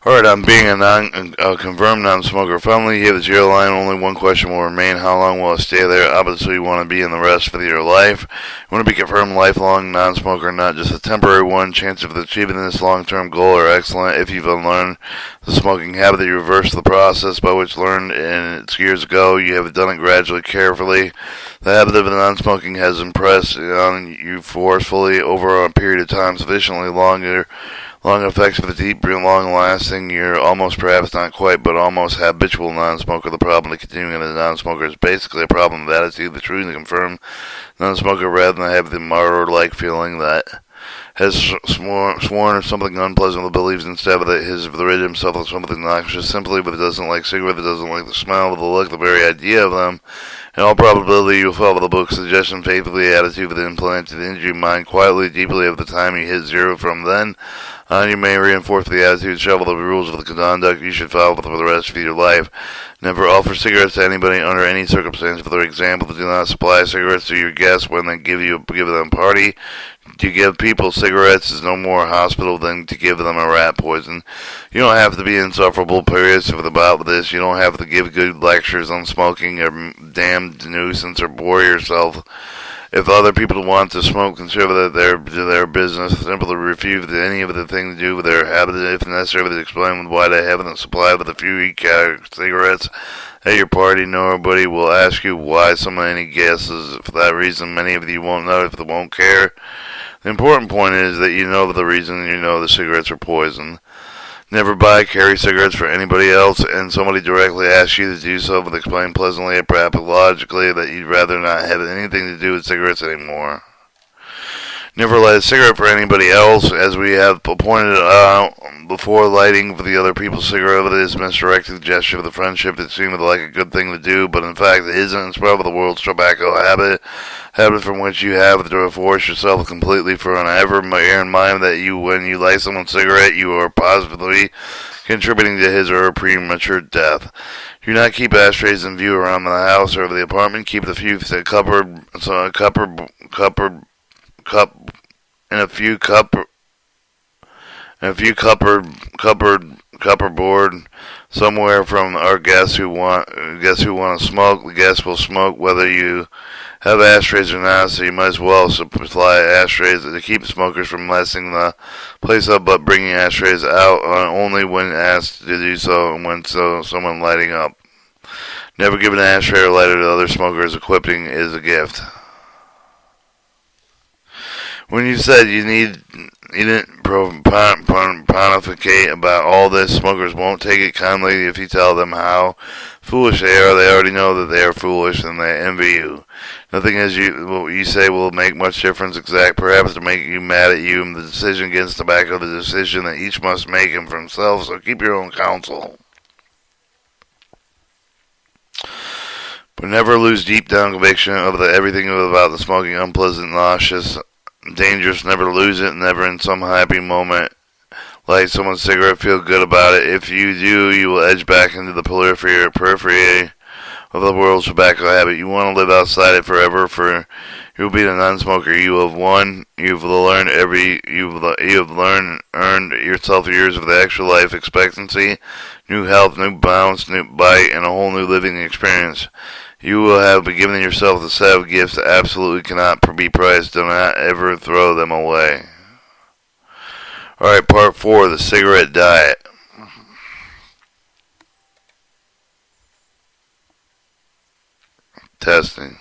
Alright, I'm being a confirmed non-smoker family. You have the zero line. Only one question will remain. How long will it stay there? Obviously, you want to be in the rest of your life. You want to be confirmed lifelong non-smoker, not just a temporary one. Chances of achieving this long-term goal are excellent if you've unlearned the smoking habit. That you reverse the process by which learned in its years ago. You have done it gradually, carefully. The habit of non-smoking has impressed on you forcefully over a period of time sufficiently long effects of the deep, long-lasting. You're almost, perhaps not quite, but almost habitual non-smoker. The problem of continuing as a non-smoker is basically a problem of attitude. The truly confirmed non-smoker, rather than have the martyr-like feeling that has sworn of something unpleasant, believes instead that his rid himself of something noxious simply, but it doesn't like cigarette, it doesn't like the smell, the look, the very idea of them. In all probability, you will follow the book's suggestion faithfully, attitude with implanted into your mind quietly, deeply of the time you hit zero. From then on, you may reinforce the attitude, shovel the rules of the conduct you should follow for the rest of your life. Never offer cigarettes to anybody under any circumstance. For example, do not supply cigarettes to your guests when they give them a party. To give people cigarettes is no more hospital than to give them a rat poison. You don't have to be insufferable periods about this. You don't have to give good lectures on smoking or damned nuisance or bore yourself. If other people want to smoke, consider that their business. Simply refuse any of the thing to do with their habit. If necessary, to explain why they haven't supplied with a few cigarettes at your party. Nobody will ask you why so many guesses. For that reason, many of you won't know if they won't care. The important point is that you know the reason. You know the cigarettes are poison. Never buy, carry cigarettes for anybody else, and somebody directly asks you to do so, but explain pleasantly and perhaps logically that you'd rather not have anything to do with cigarettes anymore. Never light a cigarette for anybody else, as we have pointed out before. Lighting for the other people's cigarette is a misdirected gesture of the friendship that seemed like a good thing to do, but in fact it isn't. It's part of the world's tobacco habit from which you have to force yourself completely for an ever. Bear in mind that when you light someone's cigarette, you are positively contributing to his or her premature death. Do not keep ashtrays in view around the house or the apartment. Keep the few cupboard somewhere from our guests who want to smoke. The guests will smoke whether you have ashtrays or not, so you might as well supply ashtrays to keep smokers from messing the place up, but bringing ashtrays out only when asked to do so and when someone lighting up. Never give an ashtray or lighter to other smokers. Equipping is a gift. When you said you didn't pontificate about all this, smokers won't take it kindly if you tell them how foolish they are. They already know that they are foolish and they envy you. Nothing as what you say will make much difference except perhaps to make you mad at you. And the decision against tobacco, the decision that each must make him for himself, so keep your own counsel. But never lose deep down conviction of everything about the smoking, unpleasant, nauseous, dangerous. Never lose it. Never in some happy moment light someone's cigarette, feel good about it. If you do, you will edge back into the periphery of the world's tobacco habit. You want to live outside it forever, for you will be the non-smoker. You have won. You've earned yourself years of the extra life expectancy, new health, new bounce, new bite, and a whole new living experience. You will have been given yourself a set of gifts that absolutely cannot be priced. Do not ever throw them away. Alright, part 4, the cigarette diet. Testing.